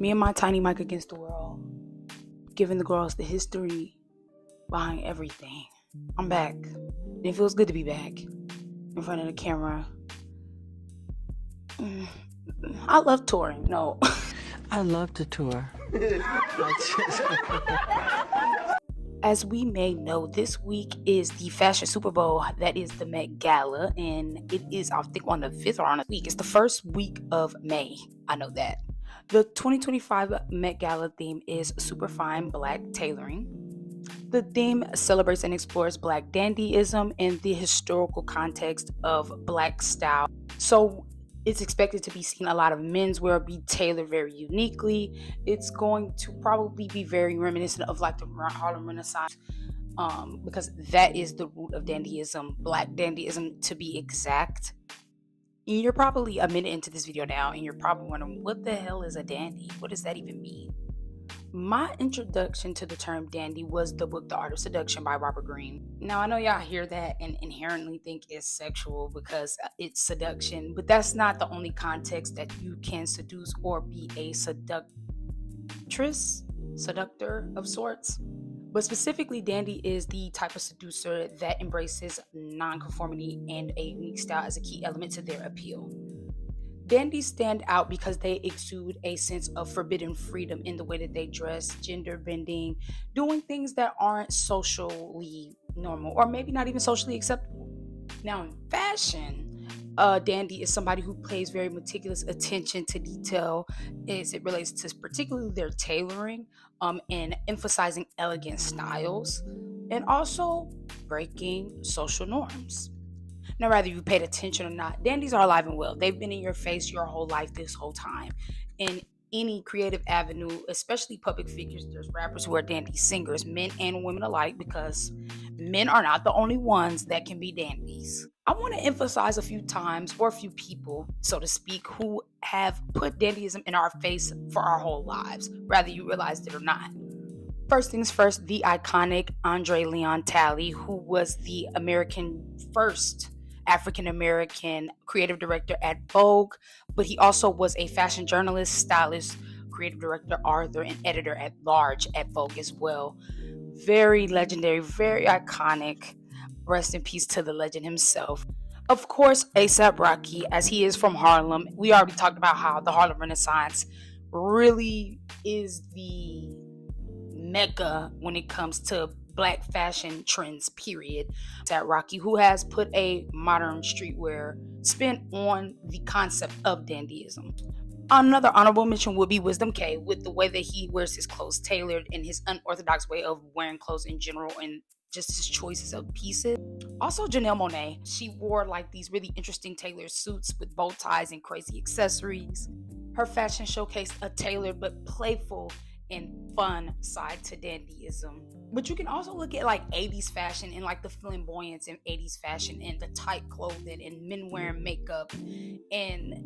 Me and my tiny mic against the world, giving the girls the history behind everything. I'm back. And it feels good to be back in front of the camera. I love touring. No. I love to tour. As we may know, this week is the fashion Super Bowl. That is the Met Gala. And it is, I think, on the 5th or on the week. It's the first week of May. I know that. The 2025 Met Gala theme is Superfine Black Tailoring. The theme celebrates and explores Black dandyism and the historical context of Black style. So it's expected to be seen a lot of menswear be tailored very uniquely. It's going to probably be very reminiscent of like the Harlem Renaissance, because that is the root of dandyism, Black dandyism to be exact. And you're probably a minute into this video now, and you're probably wondering, what the hell is a dandy? What does that even mean? My introduction to the term dandy was the book The Art of Seduction by Robert Greene. Now, I know y'all hear that and inherently think it's sexual because it's seduction, but that's not the only context that you can seduce or be a seductor of sorts. But specifically, dandy is the type of seducer that embraces nonconformity and a unique style as a key element to their appeal. Dandies stand out because they exude a sense of forbidden freedom in the way that they dress, gender bending, doing things that aren't socially normal or maybe not even socially acceptable. Now, in fashion, a dandy is somebody who pays very meticulous attention to detail as it relates to particularly their tailoring, and emphasizing elegant styles, and also breaking social norms. Now, whether you paid attention or not, dandies are alive and well. They've been in your face your whole life this whole time. In any creative avenue, especially public figures, there's rappers who are dandy singers, men and women alike, because men are not the only ones that can be dandies. I want to emphasize a few times, or a few people, so to speak, who have put dandyism in our face for our whole lives, whether you realize it or not. First things first, the iconic Andre Leon Talley, who was the first African-American creative director at Vogue, but he also was a fashion journalist, stylist, creative director, author, and editor at large at Vogue as well. Very legendary, very iconic. Rest in peace to the legend himself. Of course, A$AP Rocky, as he is from Harlem. We already talked about how the Harlem Renaissance really is the mecca when it comes to Black fashion trends, period. A$AP Rocky, who has put a modern streetwear spin on the concept of dandyism. Another honorable mention would be Wisdom K, with the way that he wears his clothes tailored and his unorthodox way of wearing clothes in general, and just his choices of pieces. Also, Janelle Monáe, she wore like these really interesting tailored suits with bow ties and crazy accessories. Her fashion showcased a tailored but playful and fun side to dandyism. But you can also look at like 80s fashion and like the flamboyance in 80s fashion and the tight clothing and men wearing makeup and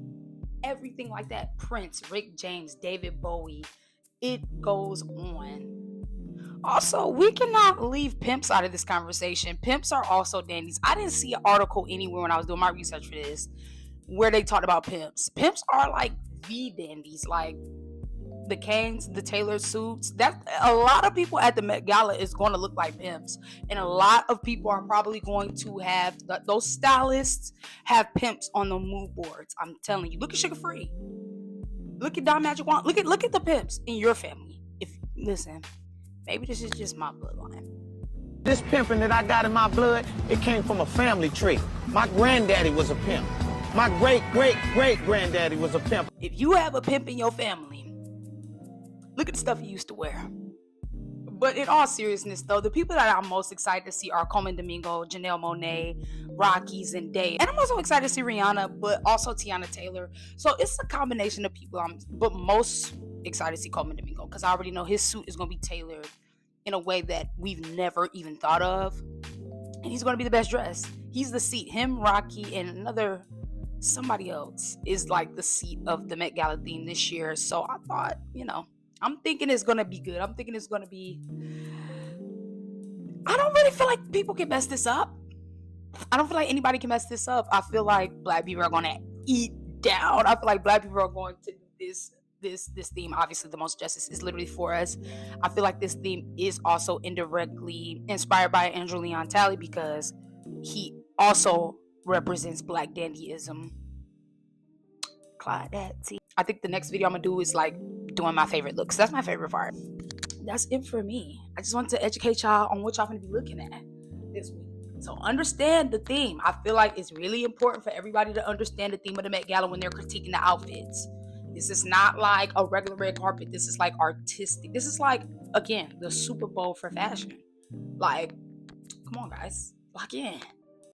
everything like that. Prince, Rick James, David Bowie, it goes on. Also, we cannot leave pimps out of this conversation. Pimps are also dandies. I didn't see an article anywhere when I was doing my research for this where they talked about pimps. Pimps are like the dandies, like the canes, the tailored suits. That a lot of people at the Met Gala is going to look like pimps, and a lot of people are probably going to have those stylists have pimps on the mood boards. I'm telling you. Look at Sugar Free. Look at Don Magic Wand. Look at the pimps in your family. Listen, maybe this is just my bloodline. This pimping that I got in my blood, it came from a family tree. My granddaddy was a pimp. My great-great-great-granddaddy was a pimp. If you have a pimp in your family, look at the stuff he used to wear. But in all seriousness, though, the people that I'm most excited to see are Coleman Domingo, Janelle Monáe, Rocky, Zendaya. And I'm also excited to see Rihanna, but also Tiana Taylor. So it's a combination of people. But most excited to see Coleman Domingo because I already know his suit is going to be tailored in a way that we've never even thought of. And he's going to be the best dressed. He's the seat. Him, Rocky, and somebody else is like the seat of the Met Gala theme this year. So I thought, I'm thinking it's going to be good. I'm thinking it's going to be... I don't really feel like people can mess this up. I don't feel like anybody can mess this up. I feel like Black people are going to eat down. I feel like Black people are going to do this this theme, obviously the most justice is literally for us. I feel like this theme is also indirectly inspired by Andrew Leon Talley because he also represents Black dandyism. Claudette. I think the next video I'm gonna do is like doing my favorite looks. That's my favorite part. That's it for me. I just want to educate y'all on what y'all gonna be looking at this week. So understand the theme. I feel like it's really important for everybody to understand the theme of the Met Gala when they're critiquing the outfits. This is not like a regular red carpet. This is like artistic. This is like, again, the Super Bowl for fashion. Like, come on, guys. Lock in.